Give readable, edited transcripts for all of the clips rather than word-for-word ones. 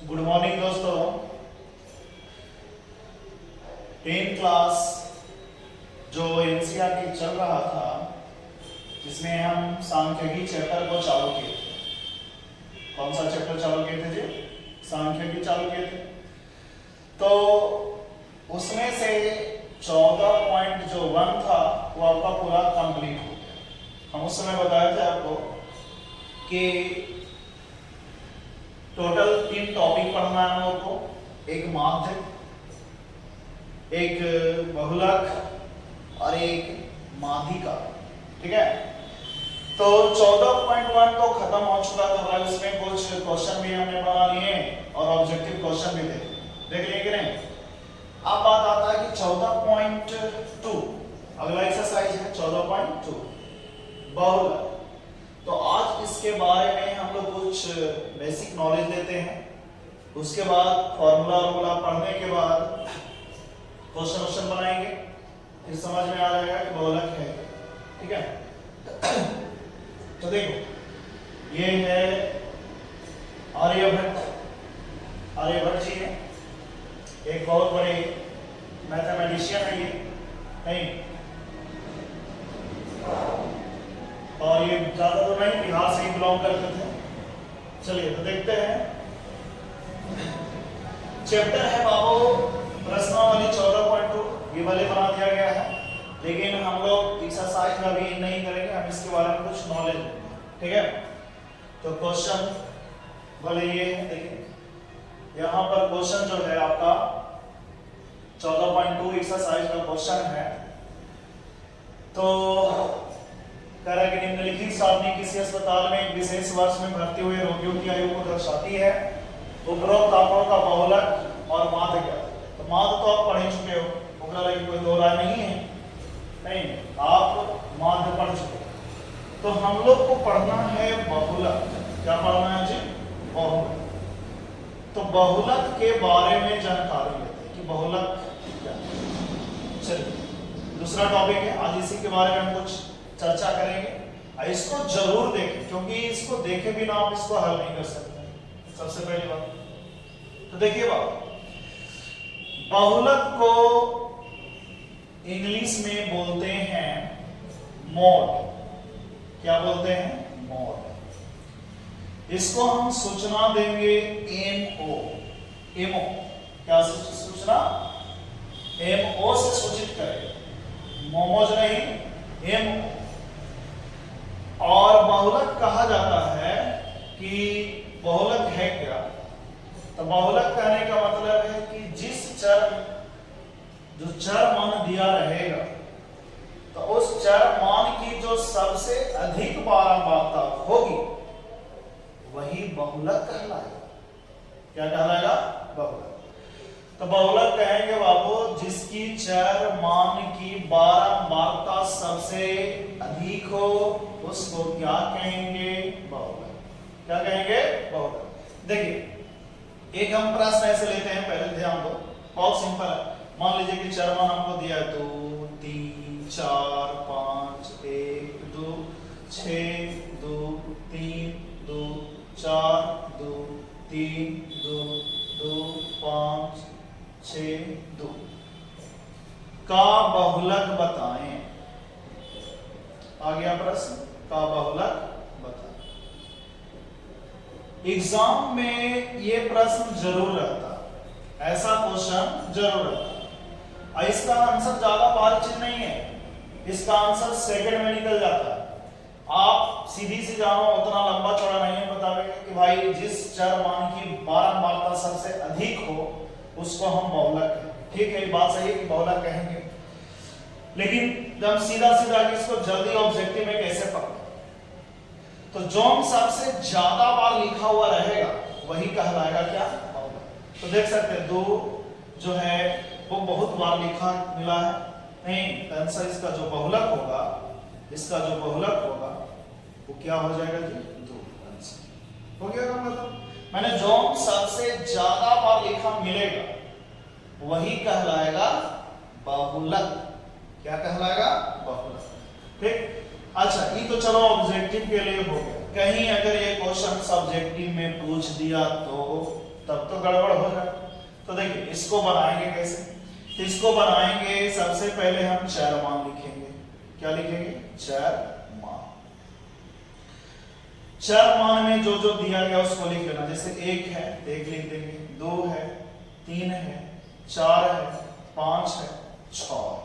Good morning दोस्तों। 10th class जो NCERT चल रहा था जिसमें हम सांख्यिकी चैप्टर को चालू किए थे। कौन सा चैप्टर चालू किए थे जी? सांख्यिकी चालू किए थे। तो उसमें से 14.1 था वो आपका पूरा कंप्लीट हो गया। हम उस समय बताए थे आपको कि टोटल 3 टॉपिक पढ़ना है हम लोग को, एक माध्य, एक बहुलक और एक माध्यिका। ठीक है, तो 14.1 तो खत्म हो चुका था भाई। उसमें कुछ क्वेश्चन भी हमने बना लिए और ऑब्जेक्टिव क्वेश्चन भी देख लिए कि नहीं। अब बात आता है कि 14.2 अगला एक्सरसाइज है 14.2 बहुलक। तो आज इसके बारे में हम लोग कुछ बेसिक नॉलेज देते हैं। उसके बाद फॉर्मूला वॉर्मूला पढ़ने के बाद क्वेश्चन बनाएंगे, फिर समझ में आ जाएगा कि बहुलक है। ठीक है, तो देखो ये है आर्यभट्ट जी है, एक बहुत बड़े मैथमेटिशियन है ये, नहीं और ये ज्यादा तो नहीं, बिहार से ही बिलोंग करते थे। चलिए तो देखते हैं। चैप्टर है बाबू प्रश्नावली 14.2, ये वाले बना दिया गया है, लेकिन हम लोग एक्सरसाइज में भी नहीं करेंगे, हम इसके बारे में कुछ नॉलेज लेंगे। ठीक है, तो क्वेश्चन वाले ये देखिए, यहाँ पर क्वेश्चन जो है आपका 14.2 एक्सरसाइज का क्वेश्चन है। तो कह रहा है कि निम्नलिखित सारणी किसी अस्पताल में एक विशेष वर्ष में भर्ती हुए रोगियों की आयु को दर्शाती है। उपरोक्त आंकड़ों का बहुलक और माध्य क्या? तो माध्य तो आप पढ़ ही चुके हो, उनका लगी कोई दो राय नहीं है, नहीं आप माध्य पढ़ चुके हो। तो हम लोग को पढ़ना है बहुलक। क्या पढ़ना है जी? बहुलक। तो बहुलक के बारे में जानकारी लेते हैं कि बहुलक क्या है। चलिए दूसरा टॉपिक है, आज इसी के बारे में हम कुछ चर्चा करेंगे। इसको जरूर देखें, क्योंकि इसको देखे बिना आप इसको हल नहीं कर सकते। सबसे पहली बात तो देखिए बात, बहुलक को इंग्लिश में बोलते हैं मॉड। क्या बोलते हैं? मॉड। इसको हम सूचना देंगे एमओ। एमओ क्या सूचना? एमओ से सूचित करें, मोमोज नहीं, एमओ। और बहुलक कहा जाता है कि बहुलक है क्या? तो बहुलक कहने का मतलब है कि जो चर मान दिया रहेगा, तो उस चर मान की जो सबसे अधिक बारंबारता होगी वही बहुलक कहलाएगा। क्या कहलाएगा? बहुलक। तो बहुलक कहेंगे बाबू जिसकी चर मान की बारंबारता सबसे अधिक हो, उसको क्या कहेंगे? बहुलक। क्या कहेंगे? बहुलक। देखिए एक हम प्रश्न ऐसे लेते हैं, पहले ध्यान दो, बहुत सिंपल है। मान लीजिए कि चर मान हमको दिया है 2 3 4 5 1 2 6 2 3 2 4 2 3 2 2 5 6 2 का बहुलक बताएं। आ गया प्रश्न, का बहुलक बताएं। एग्जाम में ये प्रश्न जरूर रहता है, ऐसा क्वेश्चन जरूर रहता है। इसका आंसर ज्यादा बातचीत नहीं है, इसका आंसर सेकंड में निकल जाता है। आप सीधी सी जानो, उतना लंबा चौड़ा नहीं है, बतावेंगे कि भाई जिस चर मान की बारंबारता सबसे अधिक हो उसको हम बहुलक कहेंगे। ठीक है, बात सही है कि बहुलक कहेंगे, लेकिन जब सीधा सीधा इसको जल्दी ऑब्जेक्टिव में कैसे पकड़े, तो जो सबसे ज्यादा बार लिखा हुआ रहेगा वही कहलाएगा क्या? बहुलक। तो देख सकते हैं 2 जो है वो बहुत बार लिखा मिला है, नहीं आंसर इसका जो बहुलक होगा, इसका जो बहुलक होगा वो क्या हो जाएगा जी? 2 आंसर हो गया। मतलब मैंने जो सबसे ज्यादा बार लिखा मिलेगा वही कहलाएगा बहुलक। क्या कहलाएगा? बहुलक। ठीक, अच्छा ये तो चलो ऑब्जेक्टिव के लिए हो गया। कहीं अगर ये क्वेश्चन सब्जेक्टिव में पूछ दिया तो तब तो गड़बड़ हो जाए। तो देखिए इसको बनाएंगे कैसे, तो इसको बनाएंगे सबसे पहले हम चर मान लिखेंगे। क्या लिखेंगे? चर मान। चर मान में जो जो दिया गया उसको लिख लेना। जैसे 1 है तो 1 लिख देंगे, 2 है, 3 है, 4 है, 5 है, 6 है,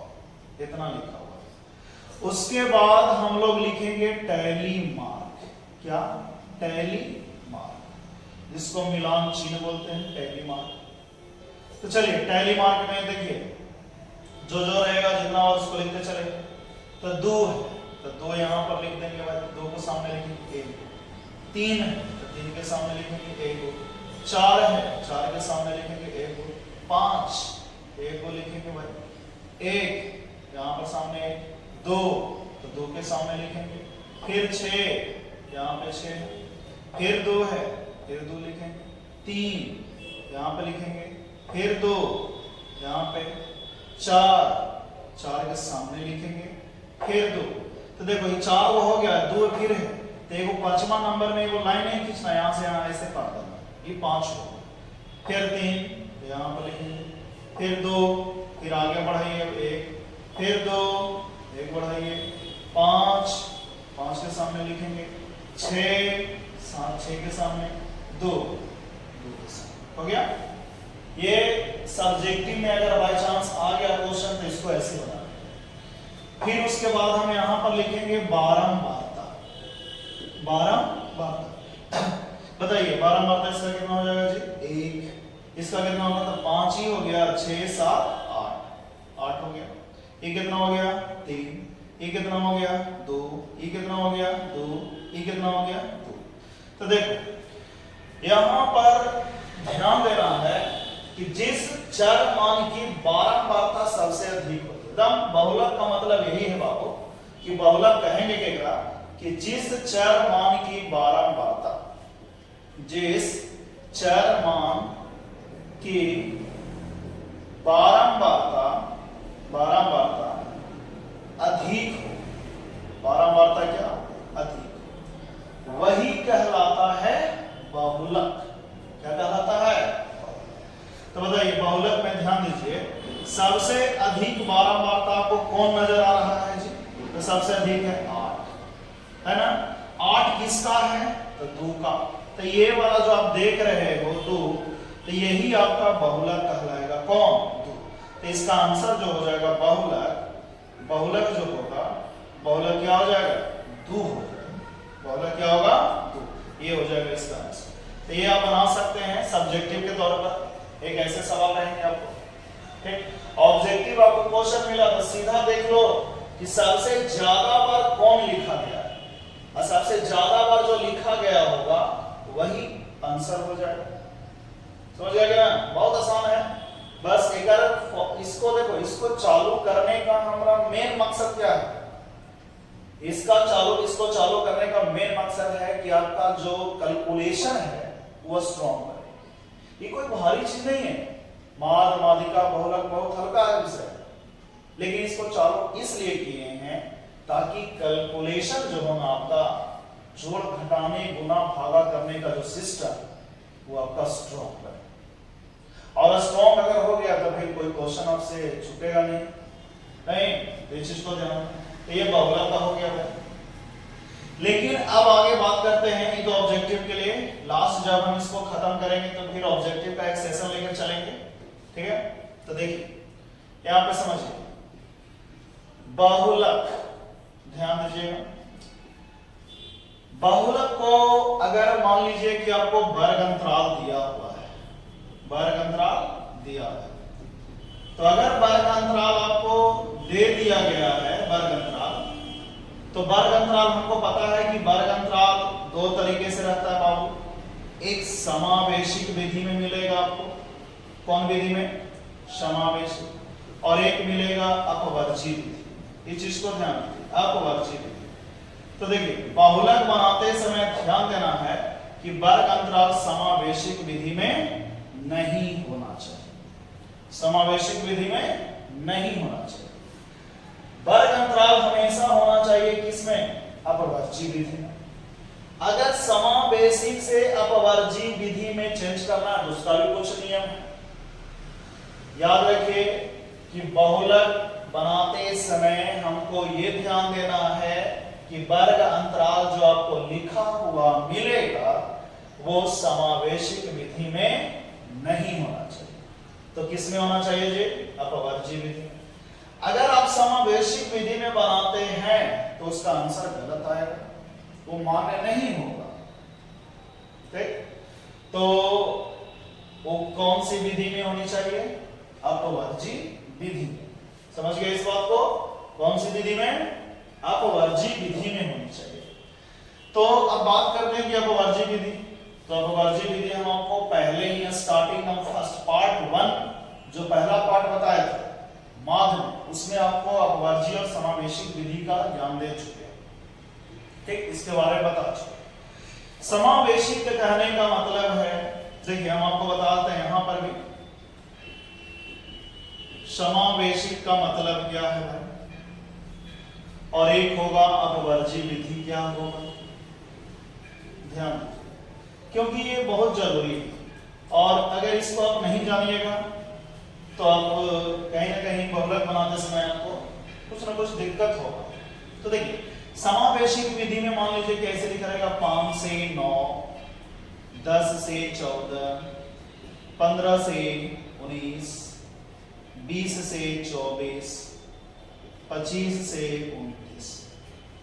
इतना लिखा हुआ है। उसके बाद हम लोग लिखेंगे टैली मार्क। क्या? टैली मार्क, जिसको मिलान चिन्ह बोलते हैं, टैली मार्क। तो चलिए टैली मार्क में देखिए जो जो रहेगा जितना और उसको लिखते चले। तो 2 है तो 2 यहां पर लिख देंगे भाई, 2 को सामने लिखेंगे 1। 3 है तो 3 के सामने लिखेंगे 1। 4 है 4 के सामने लिखेंगे 1। 5 1 को लिखेंगे भाई 1, यहाँ पर सामने 2 तो 2 के सामने लिखेंगे। फिर 6 यहाँ पे 6, फिर 2 है फिर 2 लिखेंगे। 3 यहाँ पे लिखेंगे, फिर 2 यहाँ पे, 4 के सामने लिखेंगे, फिर 2। तो देखो ये 4 वो हो गया, 2 फिर है तो एक 5वां नंबर में वो लाइन नहीं खींचना, यहाँ से यहाँ ऐसे काट देना, ये 5 हो। फिर 3 तो यहाँ पर लिखेंगे, फिर 2, फिर आगे बढ़ाइए 1, फिर 2 1 बढ़ाइए 5 के सामने लिखेंगे, 6 के सामने 2 के सामने। हो गया? ये सब्जेक्टिव में अगर बाय चांस आ गया क्वेश्चन तो इसको ऐसे बना। फिर उसके बाद हम यहां पर लिखेंगे बारंबारता। बारंबारता बताइए बारंबारता इसका कितना हो जाएगा जी? 1। इसका कितना होगा? तो 5 ही हो गया, 6 7 8 हो गया। ये कितना हो गया? 3। ये कितना हो गया? 2। ये कितना हो गया? 2। ये कितना हो गया? 2। तो देखो यहां पर ध्यान देना है कि जिस चर मान की बारंबारता सबसे अधिक होती है, एकदम बहुलक का मतलब यही है बाबू कि बहुलक कहेंगे क्या कि जिस चर मान की बारंबारता, जिस चर मान की बारंबारता अधिक हो, बारंबारता क्या? अधिक, वही कहलाता है बहुलक। क्या कहलाता है? तो बताइए बहुलक में ध्यान दीजिए, सबसे अधिक बारंबारता आपको कौन नजर आ रहा है जी? तो सबसे अधिक है 8, है ना? 8 किसका है? तो 2 का। तो ये वाला जो आप देख रहे हो 2, तो यही आपका बहुलक कहलाएगा। कौन? 2। तो इसका आंसर जो हो जाएगा बहुलक, बहुलक जो होगा, बहुलक क्या हो जाएगा? 2 हो जाएगा। बहुलक क्या होगा? 2। ये हो जाएगा इसका आंसर। तो ये आप बना सकते हैं सब्जेक्टिव के तौर पर, एक ऐसे सवाल रहेंगे आपको। ठीक, ऑब्जेक्टिव आपको क्वेश्चन मिला तो सीधा देख लो कि सबसे ज्यादा बार कौन लिखा गया है, और सबसे ज्यादा बार जो लिखा गया होगा वही आंसर हो जाएगा। समझ गया क्या? बहुत आसान है। बस अगर इसको देखो, इसको चालू करने का हमारा मेन मकसद क्या है? इसको चालू करने का मेन मकसद है कि आपका जो कैलकुलेशन है वो स्ट्रॉन्ग करे। ये कोई भारी चीज नहीं है, माद मादिका बहुलक बहुत हल्का है विषय, लेकिन इसको चालू इसलिए किए हैं ताकि कैलकुलेशन जो है आपका जोड़ घटाने गुना भागा करने का जो सिस्टम वो आपका स्ट्रॉन्ग है। और स्ट्रॉन्ग अगर हो गया तो फिर कोई क्वेश्चन आपसे छूटेगा नहीं। इस चीज को ध्यान, तो ये बहुलक का हो गया है। लेकिन अब आगे बात करते हैं, ये तो ऑब्जेक्टिव के लिए लास्ट जब हम इसको खत्म करेंगे तो फिर ऑब्जेक्टिव का एक सेशन लेकर चलेंगे। ठीक है? तो देखिए यहां पे समझिए बहुलक, ध्यान दीजिएगा। बहुलक को अगर मान लीजिए कि आपको वर्ग अंतराल दिया हुआ है, वर्ग अंतराल दिया है, तो अगर वर्ग अंतराल आपको दे दिया गया है वर्ग अंतराल, तो वर्ग अंतराल हमको पता है कि वर्ग अंतराल 2 तरीके से रहता है बाबू। एक समावेशिक विधि में मिलेगा आपको, कौन विधि में? समावेशिक। और एक मिलेगा अपवर्जी विधि। इस चीज को ध्यान दीजिए, अपवर्जी विधि। तो देखिए बहुलक बनाते समय ध्यान देना है कि वर्ग अंतराल समावेशिक विधि में नहीं होना चाहिए, समावेशिक विधि में नहीं होना चाहिए। वर्ग अंतराल हमेशा होना चाहिए किसमें? अपवर्जी विधि में। अगर समावेशिक समावेशिक से अपवर्जी विधि में चेंज करना है, उसका भी कुछ नियम है। याद रखिए कि बहुलक बनाते समय हमको ये ध्यान देना है कि वर्ग अंतराल जो आपको लिखा हुआ मिलेगा वो समावेशिक विधि में नहीं होना चाहिए। तो किस में होना चाहिए जी? अपवर्जी विधि में। अगर आप समावेशिक विधि में बनाते हैं तो उसका आंसर गलत आएगा, वो मान्य नहीं होगा। ठीक, तो वो कौन सी विधि में होनी चाहिए? अपवर्जी विधि में। समझ गए इस बात को? कौन सी विधि में? अपवर्जी विधि में होनी चाहिए। तो अब बात करते हैं कि अपवर्जी विधि। तो अपवर्जी विधि हम आपको पहले ही स्टार्टिंग में फर्स्ट पार्ट 1 जो पहला पार्ट बताया था माध्यम, उसमें आपको अपवर्जी और समावेशिक विधि का ज्ञान दे चुके हैं। ठीक, इसके बारे में बता चुके। समावेशिक के कहने का मतलब है, देखिए हम आपको बताते हैं यहां पर भी समावेशिक का मतलब क्या है भाई, और एक होगा अपवर्जी विधि क्या होगा। ध्यान, क्योंकि ये बहुत जरूरी है, और अगर इसको आप नहीं जानिएगा तो आप कहीं ना कहीं बहुलक बनाते समय आपको कुछ ना कुछ दिक्कत होगा। तो देखिए समावेशिक विधि में मान लीजिए कैसे लिखा रहेगा, 5 से 9, 10 से 14, 15 से 19, 20 से 24, 25 से 29,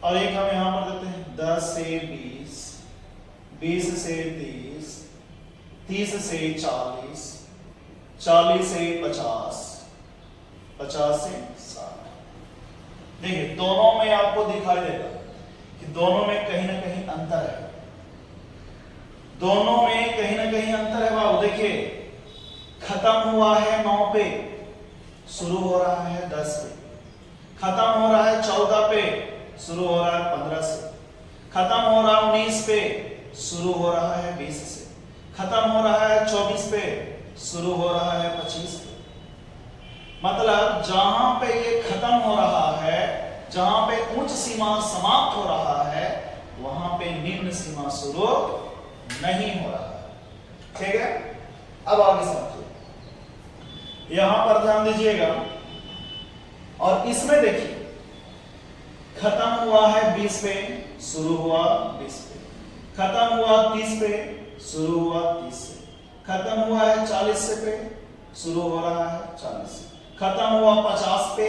और एक हम यहां पर देते हैं 10 से 20, 20 से 30, 30 से 40, 40 से 50, 50 से 60। देखिए दोनों में आपको दिखाई देगा कि दोनों में कहीं ना कहीं अंतर है, दोनों में कहीं ना कहीं अंतर है बाबू। देखिए खत्म हुआ है 9 पे, शुरू हो रहा है 10 पे, खत्म हो रहा है 14 पे, शुरू हो रहा है 15 से, खत्म हो रहा है 19 पे, शुरू हो रहा है 20 से, खत्म हो रहा है 24 पे, शुरू हो रहा है 25 पे। मतलब जहां पे ये खत्म हो रहा है, जहां पे उच्च सीमा समाप्त हो रहा है, वहां पे निम्न सीमा शुरू नहीं हो रहा है। ठीक है, अब आगे समझिए, यहां पर ध्यान दीजिएगा, और इसमें देखिए खत्म हुआ है 20 पे, शुरू हुआ 20 पे, खत्म हुआ 30 पे, शुरू हुआ 30 से, खत्म हुआ है 40 से पे, शुरू हो रहा है 40 से, खत्म हुआ 50 पे,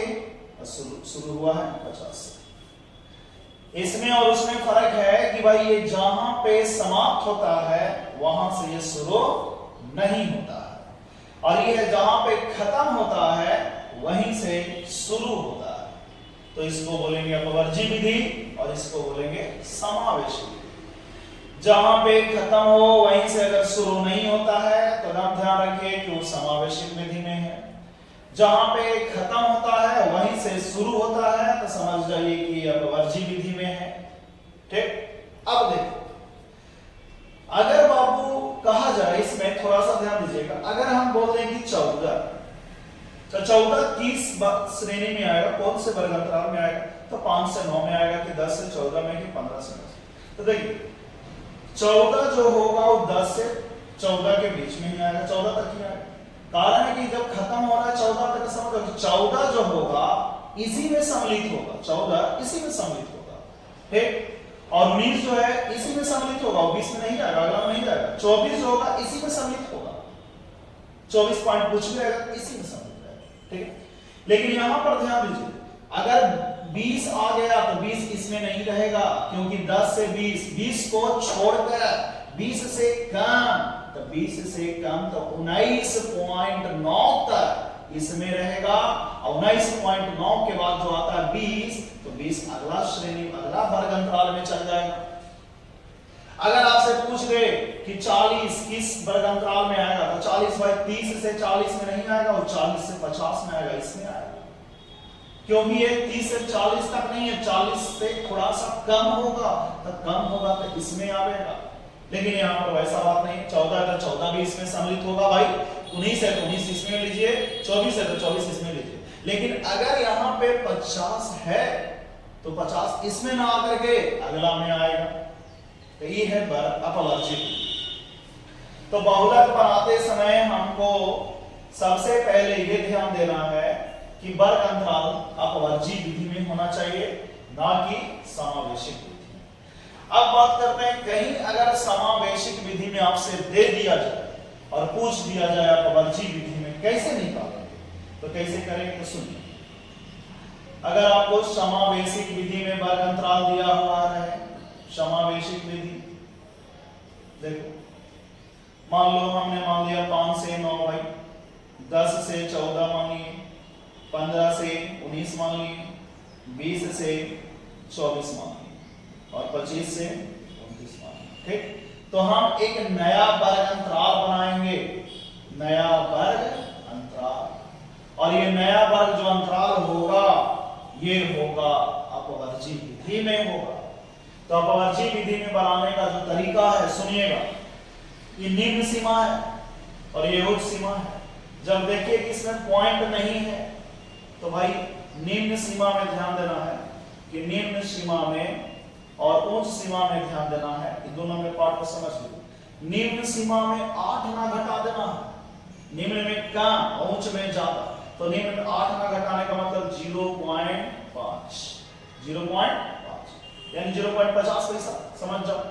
शुरू हुआ है 50 से। इसमें और उसमें फर्क है कि भाई ये जहां पे समाप्त होता है वहां से ये शुरू नहीं होता है, और ये जहां पे खत्म होता है वहीं से शुरू होता है। तो इसको बोलेंगे अपवर्जी विधि और इसको बोलेंगे समावेशी विधि। जहां पे खत्म हो वहीं से अगर शुरू नहीं होता है तो आप ध्यान रखिए कि वो समावेशी विधि में है, जहां पे खत्म होता है वहीं से शुरू होता है तो समझ जाइए कि अपवर्जी विधि में है। ठीक, अब देखो अगर बाबू कहा जाए, इसमें थोड़ा सा ध्यान दीजिएगा, अगर हम बोल दें कि 14, तो 14 किस श्रेणी में आएगा, कौन से वर्ग अंतराल में आएगा? तो 5 से 9 में आएगा, कि 10 से 14 में, कि 15 से 10। तो देखिए 14 जो होगा वो 10 से 14 के बीच में ही आएगा, 14 तक ही आएगा। कारण है कि जब खत्म हो रहा है 14 तक, समझो 14 जो होगा इसी में सम्मिलित होगा, 14 इसी में सम्मिलित होगा। ठीक, और 19 जो है इसी में सम्मिलित होगा, 20 में नहीं जाएगा, अगला में नहीं जाएगा। 24 जो होगा इसी में सम्मिलित होगा, 24 पॉइंट कुछ भी रहेगा इसी में सम्मिलित रहेगा। ठीक है, लेकिन यहां पर ध्यान दीजिए, अगर 20 आ गया तो 20 इसमें नहीं रहेगा, क्योंकि 10 से 20 को छोड़कर 20 से कम, तो 20 से कम तो 19.9 तक इसमें रहेगा, और 19.9 के बाद जो आता है 20, तो 20 अगला श्रेणी, अगला वर्ग अंतराल में चल जाएगा। अगर आपसे पूछ दे कि 40 किस वर्ग अंतराल में आएगा, तो 40 भाई 30 से 40 में नहीं आएगा, और 40 से 50 में आएगा, इसमें आएगा, क्योंकि ये 30 से 40 तक नहीं है, 40 से थोड़ा सा कम होगा, तो कम होगा तो इसमें आएगा। लेकिन यहाँ पर वैसा बात नहीं, 14 है तो 14 भी इसमें सम्मिलित होगा भाई, 19 है तो 19 इसमें लीजिए, 24 है तो 24 इसमें लीजिए। लेकिन अगर यहाँ पे 50 है तो 50 इसमें ना आकर के अगला में आएगा। तो ये है अपवर्जित विधि। तो बहुलक बनाते समय हमको सबसे पहले ये ध्यान देना है कि वर्ग अंतराल अपवर्जित विधि में होना चाहिए, ना कि समावेशिक विधि में। अब बात करते हैं, कहीं अगर समावेशिक विधि में आपसे दे दिया जाए और पूछ दिया जाए अपवर्जित विधि में कैसे निकालेंगे, तो कैसे करेंगे तो सुनिए। अगर आपको समावेशिक विधि में वर्ग अंतराल दिया हुआ है, समावेशिक विधि देखो, मान लो हमने मान लिया 5 से 9 भाई, 10 से 14 मान लिए, 15 से 19 मान लिए, 20 से 24 मान लिए और 25 से 29 मान लिए। ठीक, तो हम एक नया वर्ग अंतराल बनाएंगे, नया वर्ग अंतराल, और ये नया वर्ग जो अंतराल होगा ये होगा अपवर्जित विधि में होगा। तो अपवर्जित विधि में बनाने का जो तरीका है सुनिएगा, ये निम्न सीमा है और ये उच्च सीमा है। जब देखिए कि इसमें पॉइंट नहीं है तो भाई निम्न सीमा में ध्यान देना है कि निम्न सीमा में और उच्च सीमा में ध्यान देना है, इन दोनों में पार्ट को समझ लो। निम्न सीमा में 8 ना घटा देना है, निम्न में कम और उच्च में ज्यादा। तो निम्न में 8 ना घटाने का मतलब 0.5, 0.5 यानी 0.50 पैसा, समझ जाओ।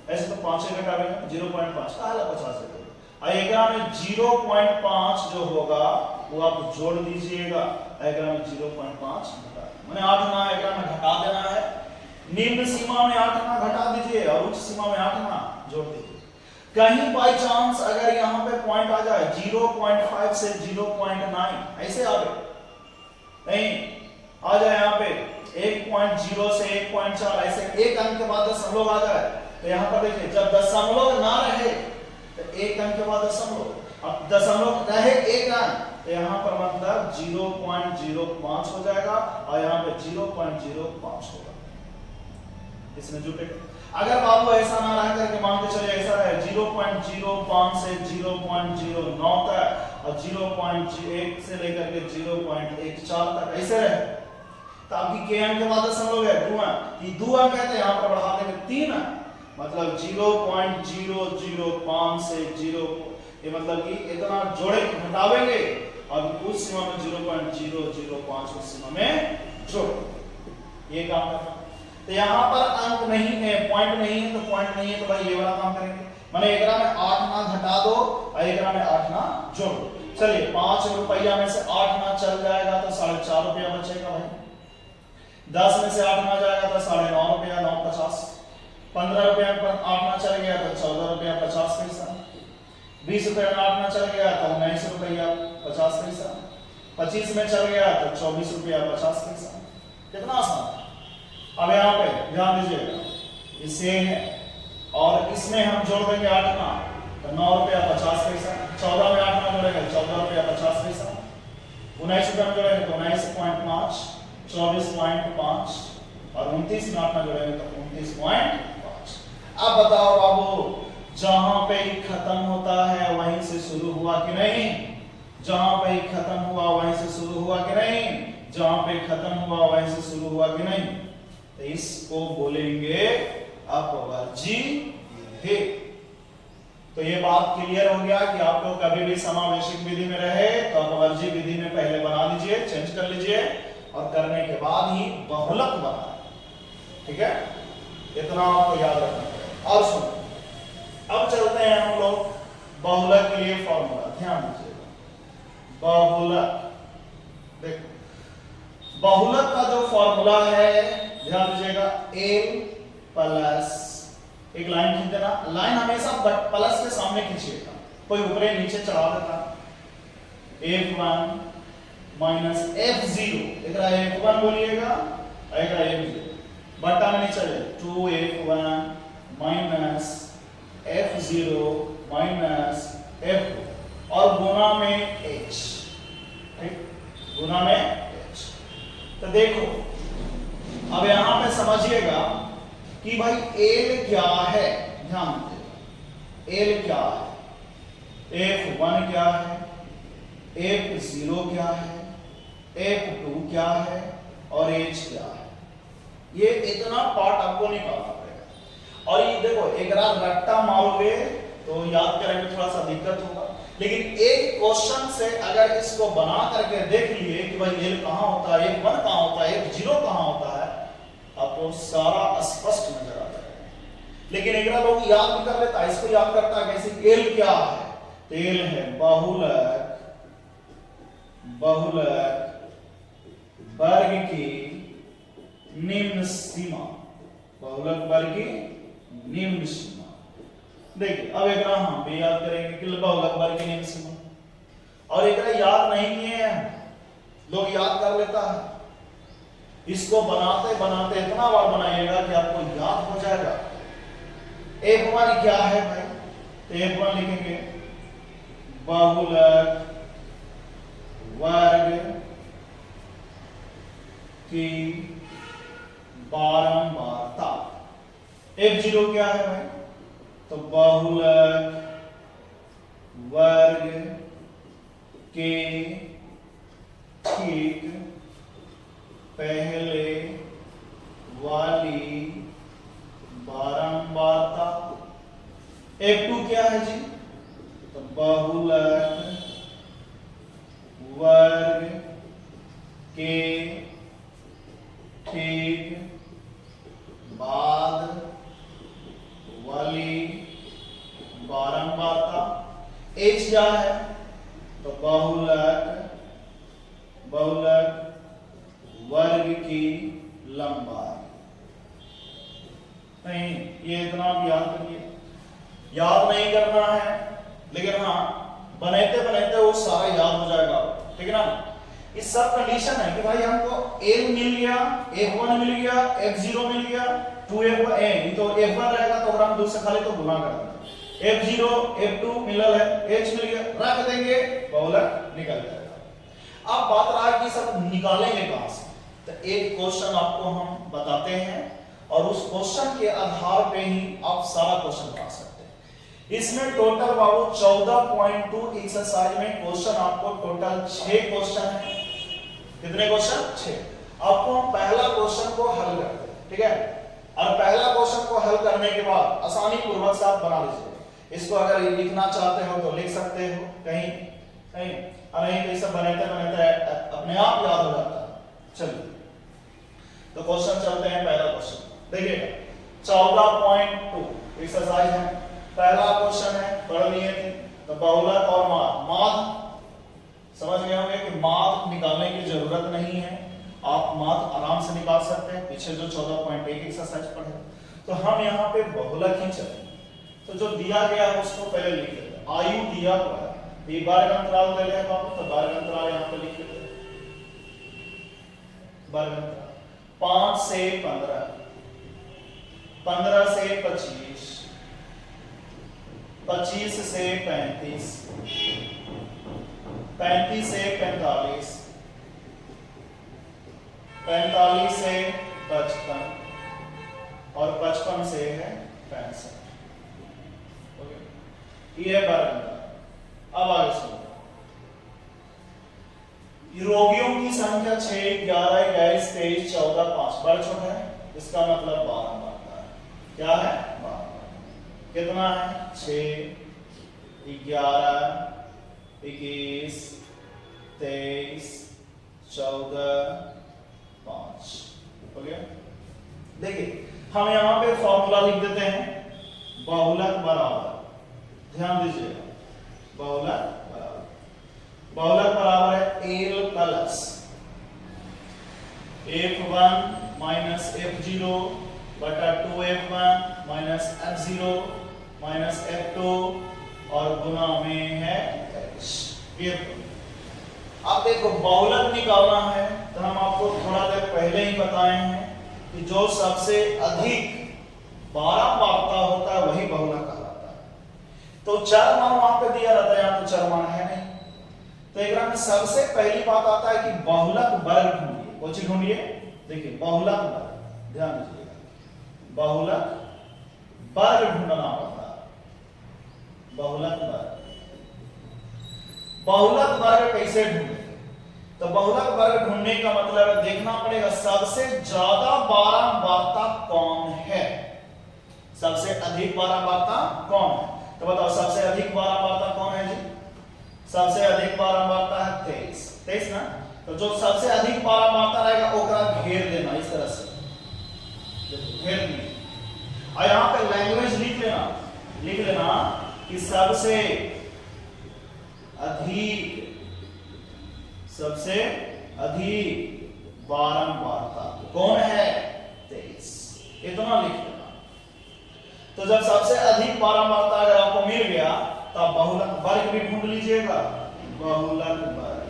ऐसे तो 5 घटा देंगे 0.5 का 50 है। एग्राम में 0.5 जो होगा वो आप जोड़ दीजिएगा, एग्राम में 0.5 घटा, मैंने 8 ना एग्राम में घटा देना है। निम्न सीमा में 8 ना घटा दीजिए और उच्च सीमा में 8 ना जोड़ दीजिए। कहीं बाय चांस अगर यहाँ पे पॉइंट आ जाए 0.5 से 0.9 ऐसे आ गए, नहीं आ जाए यहाँ पे 1.0 से 1.4 ऐसे एक अंक के बाद दशमलव आ जाए, तो यहाँ पर देखिए जब दशमलव ना रहे तो एक अंक के बाद दशमलव, अब दशमलव रहे एक अंक तो यहाँ पर मतलब 0.05 हो जाएगा और यहाँ पे 0.05 होगा, इसमें जुटेगा। अगर बाबू ऐसा ना रह करके मान के चलिए ऐसा रहे 0.05 से 0.09 तक और 0.1 से लेकर के 0.14 तक ऐसे रहे, तो आपकी के अंक के बाद दशमलव है 2 अंक, ये 2 अंक कहते हैं, यहाँ पर बढ़ा देंगे 3 अंक, मतलब 0.005 से 0, ये मतलब कि इतना जोड़े घटावेंगे और उस सीमा में 0.005 उस सीमा में जोड़, ये काम करना। तो यहाँ पर अंक नहीं है, पॉइंट नहीं है, तो पॉइंट नहीं है तो भाई ये वाला काम करेंगे, माने एकरा में 8 ना घटा दो और एकरा में 8 ना जोड़ दो। चलिए 5 रुपया में से 8 ना चल जाएगा तो 4.5 रुपया बचेगा भाई, 10 में से 8 ना जाएगा तो 9.5 रुपया, 9.50, 15 रुपया में 8 ना चल गया तो 14 रुपया 50 पैसा, 20 रुपया में 8 ना चल गया तो 19 रुपया 50 पैसा, 25 में चल गया तो 24 रुपया 50 पैसा। कितना आसान है। अब यहाँ पे ध्यान दीजिएगा, इसे है और इसमें हम जोड़ देंगे 8 ना तो 9 रुपया 50 पैसा, 14 में 8 ना जोड़ेंगे 14 रुपया 50 पैसा, 19 रुपया में जोड़ेंगे तो 19.5, 24.5 और 29 में 8 ना जोड़ेंगे तो 29.5। अब बताओ बाबू, जहां पे खत्म होता है वहीं से शुरू हुआ कि नहीं, जहां पे खत्म हुआ वहीं से शुरू हुआ कि नहीं, जहां पे खत्म हुआ वहीं से शुरू हुआ कि नहीं, तो इसको बोलेंगे अपवर्जित विधि। तो ये बात क्लियर हो गया कि आप लोग कभी भी समावेशिक विधि में रहे तो अपवर्जित विधि में पहले बना लीजिए, चेंज कर लीजिए और करने के बाद ही बहुलक बनाए, ठीक है, इतना आपको याद रखना है। और सुनो, अब चलते हैं हम लोग बहुलक के लिए फॉर्मूला, ध्यान दीजिएगा। बहुलक, देखो बहुलक का जो फॉर्मूला है ध्यान दीजिएगा, a प्लस, एक लाइन खींच देना, लाइन हमेशा प्लस के सामने खींचिएगा, कोई ऊपरे नीचे चढ़ा देता, f1 माइनस f0, एकरा f1 बोलिएगा एकरा f0, बटा में नहीं चले 2f1 minus f0 minus f2 और गुना में h, ठीक, गुना में h। तो देखो अब यहां पे समझिएगा कि भाई L क्या है, ध्यान दीजिएगा L क्या है, F1 क्या है, F0 क्या है, F2 क्या है और H क्या है, ये इतना पार्ट आपको निकालना पड़ेगा। और ये देखो एक रट्टा मारोगे तो याद करने में थोड़ा सा दिक्कत होगा, लेकिन एक क्वेश्चन से अगर इसको बना करके देख लिए कि भाई एल कहां होता है, एक वन कहां होता है, एक जीरो कहां होता है, आपको सारा स्पष्ट नजर आ जाएगा। लेकिन एक लोग याद भी कर लेता है, इसको याद करता है कैसे, एल क्या है, एल है बहुलक वर्ग की निम्न सीमा, बहुलक वर्ग की निम्न सीमा। देखिए अब एक हम भी याद करेंगे कि बहुलक वर्ग की निम्न सीमा, और एक याद नहीं किए हैं लोग याद कर लेता है, इसको बनाते बनाते इतना बार बनाइएगा कि आपको याद हो जाएगा। एक हमारी क्या है भाई, तो एक बार लिखेंगे बहुलक वर्ग की बारंबारता। F0 क्या है भाई, तो बहुलक वर्ग के ठीक पहले वाली बारंबारता। F2 क्या है जी, तो बहुलक वर्ग के ठीक बाद वाली बारंबारता। H क्या है, तो बहुलक वर्ग की लंबाई। नहीं ये इतना भी याद करिए, याद नहीं करना है, लेकिन हाँ बनाते बनाते वो सारा याद हो जाएगा, ठीक है ना। इस सब कंडीशन है कि भाई हमको L मिल गया, F1 मिल गया, F0 मिल गया, 2F1 तो F1 रहेगा तो अगर हम 2 से खाली तो गुना कर देंगे, F0 F2 मिलल है, H मिल गया, रख देंगे, बहुलक निकल जाएगा। अब बात रहा कि सब निकालेंगे कहां से, तो एक क्वेश्चन आपको हम बताते हैं और उस क्वेश्चन के आधार पे ही आप सारा क्वेश्चन बना सकते हैं। इसमें टोटल बाबू 14.2 एक्सरसाइज में क्वेश्चन आपको टोटल 6 क्वेश्चन है। कितने क्वेश्चन, 6। आपको हम पहला क्वेश्चन को हल करते हैं, ठीक है, और पहला क्वेश्चन को हल करने के बाद आसानी पूर्वक से आप बना लीजिए। इसको अगर लिखना चाहते हो तो लिख सकते हो कहीं कहीं, और नहीं तो इसे बनाते बनाते अपने आप याद हो जाता है। चलिए तो क्वेश्चन चलते हैं, पहला क्वेश्चन देखिएगा 14.2 एक्सरसाइज है। पहला क्वेश्चन है, पढ़ लिए थे, तो बहुलक और माद समझ गए होंगे कि माद निकालने की जरूरत नहीं है, आप माद आराम से निकाल सकते हैं। पीछे जो 14.1 एक्सरसाइज पढ़े, तो हम यहाँ पे बहुलक ही चलेंगे। तो जो दिया गया है उसको पहले लिख लेते हैं। आयु दिया हुआ है, वर्ग अंतराल ले लें बाबू, तो वर्ग अंतराल यहाँ पे लिख लेते हैं। वर्ग अंतराल 5 से 15, 15 से 25, 25 से 35, 35 से 45, 45 से 55 और 55 से है 65। ओके, ये वर्ग अंतराल। अब आगे सुनो, रोगियों की संख्या 6, 11, 21, 23, 14, 5 बड़ा छोटा है, इसका मतलब 12 बनता है। क्या है, 12। कितना है, 6, 11, 21, 23, 14, 5। ओके, देखिए हम यहां पे फॉर्मूला लिख देते हैं, बहुलक बराबर, ध्यान दीजिएगा, बहुलक बराबर है L plus F1 minus F0 बटा 2F1 minus F0 minus F2 और गुना में है H। अब देखो बहुलक निकालना है, तो हम आपको थोड़ा देर पहले ही बताए हैं कि जो सबसे अधिक बारंबारता होता है वही बहुलक कहलाता है। तो चर मान वहां पे दिया रहता है, यहाँ तो चर मान है नहीं, तो एक में सबसे पहली बात आता है कि बहुलक वर्ग ढूंढिए। कौन सी ढूंढिए, देखिए बहुलक वर्ग, ध्यान दीजिएगा, बहुलक वर्ग ढूंढना पड़ता है। बहुलक वर्ग कैसे ढूंढे, तो बहुलक वर्ग ढूंढने का मतलब है देखना पड़ेगा सबसे ज्यादा बारंबारता कौन है, सबसे अधिक बारंबारता कौन है? तो बताओ सबसे अधिक बारंबारता कौन है जी? सबसे अधिक बारंबारता है 23। 23 ना? तो जो सबसे अधिक बारंबारता रहेगा ओकरा घेर देना इस तरह से, घेर दिए। और यहां पे लैंग्वेज लिख लेना कि सबसे अधिक बारंबारता कौन है? 23। इतना लिख लेना। तो जब सबसे अधिक बारंबारता अगर आपको मिल गया तो आप बहुलक वर्ग भी ढूंढ लीजिएगा। बहुलक वर्ग,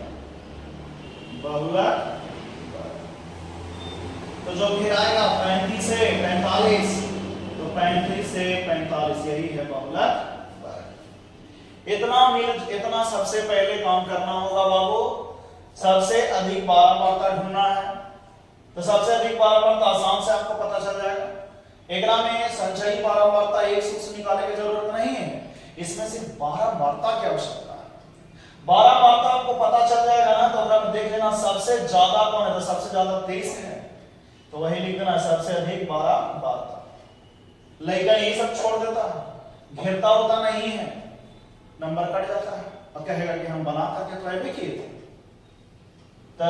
बहुलक वर्ग। तो जो घेराएगा 35 से 45, तो 35 से 45 यही है बहुलक वर्ग। इतना सबसे पहले काम करना होगा बाबू। सबसे अधिक बारंबारता ढूंढना है। तो सबसे अधिक बारंबारता आसान से आपको पता चल जाएगा। एकरा में संचयी बारंबारता एक सूत्र निकालने की जरूरत नहीं है, इसमें सिर्फ बारंबारता की आवश्यकता है। बारंबारता आपको पता चल जाएगा ना, तो अगर देख लेना सबसे ज्यादा कौन है, तो सबसे ज्यादा 23 है, तो वही लिख देना सबसे अधिक बारंबारता। लड़का यही सब छोड़ देता है, घेरता होता नहीं है, नंबर कट जाता है और कहेगा कि हम बना करके ट्राई भी किए थे, तो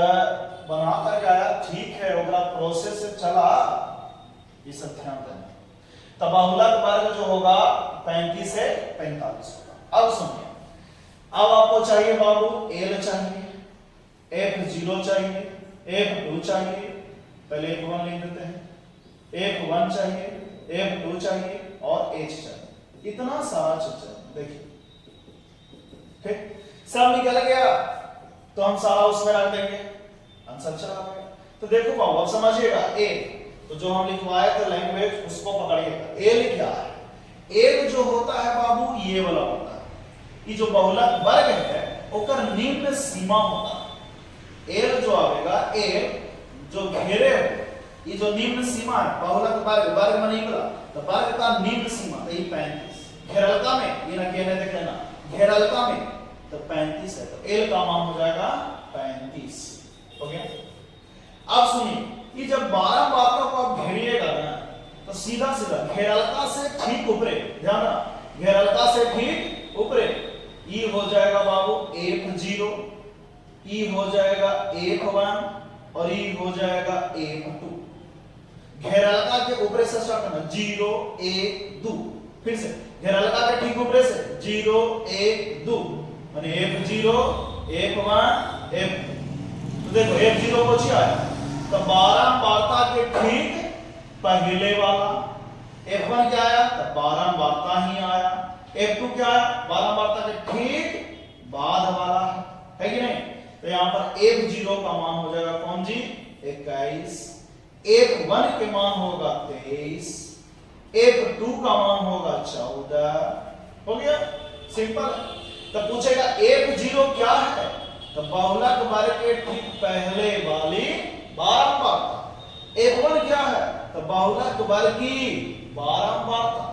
बना करके आया ठीक है, ओकरा प्रोसेस से चला, ये सब ध्यान देना। तब बहुलक वर्ग जो होगा 35 से 45 होगा। अब सुनिए, अब आपको चाहिए बाबू L चाहिए, F0 चाहिए, F2 चाहिए, पहले F1 लिख देते हैं, F1 चाहिए, F2 चाहिए और H चाहिए। इतना सारा चीज चाहिए, देखिए ठीक, सब निकल गया तो हम सारा उसमें रख देंगे, आंसर चला गया। तो देखो बाबू अब समझिएगा, ए तो जो हम लिखवाए थे लैंग्वेज उसको पकड़िएगा। एल क्या है? एल जो होता है बाबू ये वाला होता है, ये जो बहुलक वर्ग है ओकर निम्न सीमा होता है। एल जो आवेगा, एल जो घेरे हो, ये जो निम्न सीमा है बहुलक वर्ग, वर्ग में निकला तो वर्ग का निम्न सीमा तो ये 35, घेरलता में ये ना कहने देख लेना, घेरलता में तो 35 है, तो एल का मान हो जाएगा 35। हो गया। अब सुनिए, ये जब बारंबारता को आप घेरिएगा ना तो सीधा सीधा घेरलता से ठीक ऊपरे, ध्यान रखना, घेरलता से ठीक ऊपरे ये हो जाएगा बाबू F0, ये हो जाएगा F1 और ये हो जाएगा F2। घेरलता के ऊपरे से स्टार्ट करना, 0 1 2, फिर से घेरलता के ठीक ऊपरे से 0 1 2, माने F0 F1 F2। तो देखो F0 पहुंची आया तो बारंबारता के ठीक पहले वाला, F1 क्या आया तो बारंबारता ही आया, F2 क्या आया बारंबारता के ठीक बाद वाला है कि नहीं। तो यहां पर F0 का मान हो जाएगा कौन जी 21, F1 के मान होगा 23, F2 का मान होगा 14। हो गया, सिंपल। तो पूछेगा F0 क्या है, तो बहुलक वर्ग के ठीक पहले वाली बारंबारता। F1 क्या है, तो बहुलक वर्ग की बारंबारता।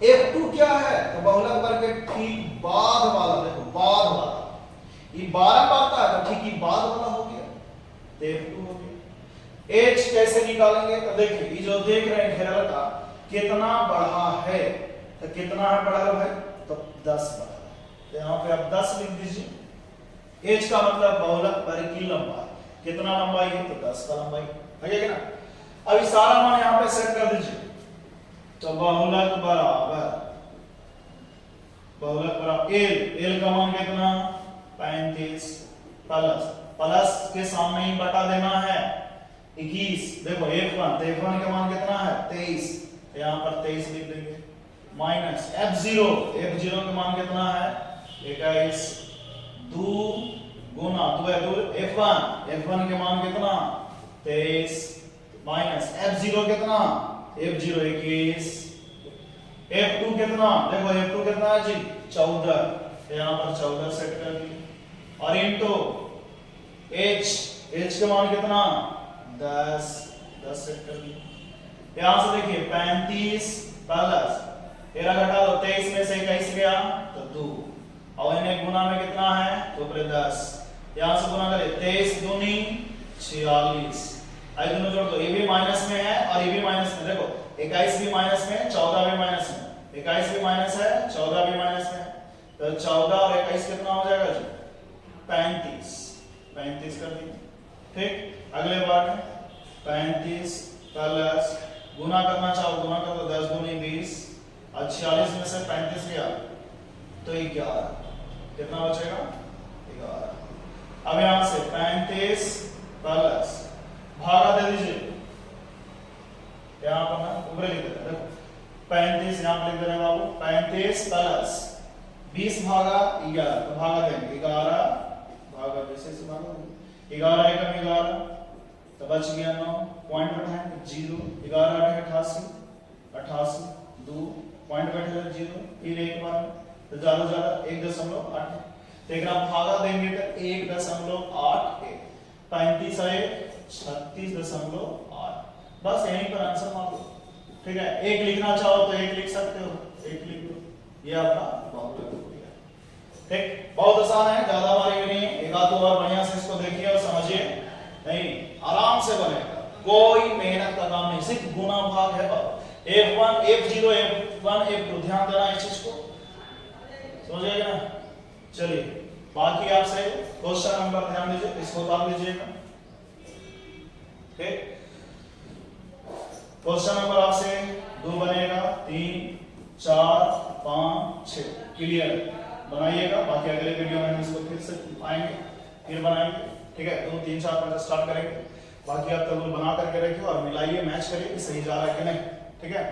F2 क्या है, तो बहुलक वर्ग के ठीक बाद वाला, देखो बाद वाला, ये बारंबारता है तो ठीक ही बाद वाला हो गया, तो F2 हो गया। H कैसे निकालेंगे, तो देखिए ये जो देख रहे हैं घेरलता कितना बढ़ा है, तो कितना है बढ़ा भाई, तो 10 बढ़ा, तो यहाँ पे आप 10 लिख दीजिए। H का मतलब बहुलक वर्ग की लंबाई, कितना लंबाई है तो 10 का लंबाई, है ना। अब सारा मान यहां पे सेट कर दीजिए, तो बहुलक बराबर L का मान कितना 35 प्लस के सामने ही बटा देना है 21। देखो F1, तो F1 का मान कितना है 23, तो यहां पर 23 लिख देंगे, माइनस F0 का मान कितना है 21, 2 गुना 2 F1 के मान कितना 23, माइनस F0 कितना F0 21, F2 कितना, देखो F2 कितना है जी 14, यहां पर 14 सेट कर दिए, और इनटू H के मान कितना 10 सेट कर दिए। यहां से देखिए 35 प्लस 13 घटा दो, 23 में से 21 गया तो 2, और इन्हें गुना में कितना है तो 10, यहां से गुना करें 23 दूनी 46। आई दोनों जोड़ दो, ये भी माइनस में है और ये भी माइनस में। देखो 21 भी माइनस में है, 14 भी माइनस में, 21 भी माइनस है, 14 भी माइनस में है, तो 14 और 21 कितना हो जाएगा जी? 35। 35 कर दिए। ठीक, अगले बार में 35 प्लस गुना करना चाहो गुना कर दो, 10 दूनी 20 और 46 में से 35 गया तो 11, कितना बचेगा? 11। अब यहां से 35 प्लस भागा दे दीजिए, यहां पर मैं ऊपर लिख देता हूं, देखो 35 यहां पर लिख दे रहे हैं बाबू, 35 प्लस 20 भागा 11, तो भागा देंगे 11 भागा 20 से भागा देंगे, 11 एकम 11 तो बच गया 9, पॉइंट बैठाएंगे 0, 11 8 88, 88 2 पॉइंट बैठेगा 0, फिर एक बार तो ज्यादा 1.8, तो एक भागा देंगे तो 1.81, 35 है 36.8, बस यहीं पर आंसर मार दो। ठीक है, एक लिखना चाहो तो एक लिख सकते हो, एक लिख दो, ये आपका फॉर्मूला हो गया। ठीक, बहुत आसान है, ज्यादा बारी भी नहीं है, एक आध दो बार बढ़िया से इसको देखिए और समझिए, नहीं आराम से बनेगा, कोई मेहनत का काम नहीं, सिर्फ गुना भाग है बस। F1 F0 F1 F2 ध्यान देना इस चीज को, समझिएगा ना। चलिए बाकी आपसे क्वेश्चन नंबर ध्यान दीजिए, इसको उतार लीजिएगा। ठीक, क्वेश्चन नंबर आपसे 2 बनेगा, 3 4 5 6 क्लियर बनाइएगा। बाकी अगले वीडियो में हम इसको फिर से आएंगे, फिर बनाएंगे। ठीक है, 2 3 4 5 स्टार्ट करेंगे, बाकी आप टेबल बना करके रखिए और मिलाइए, मैच करिए कि सही जा रहा है कि नहीं। ठीक है।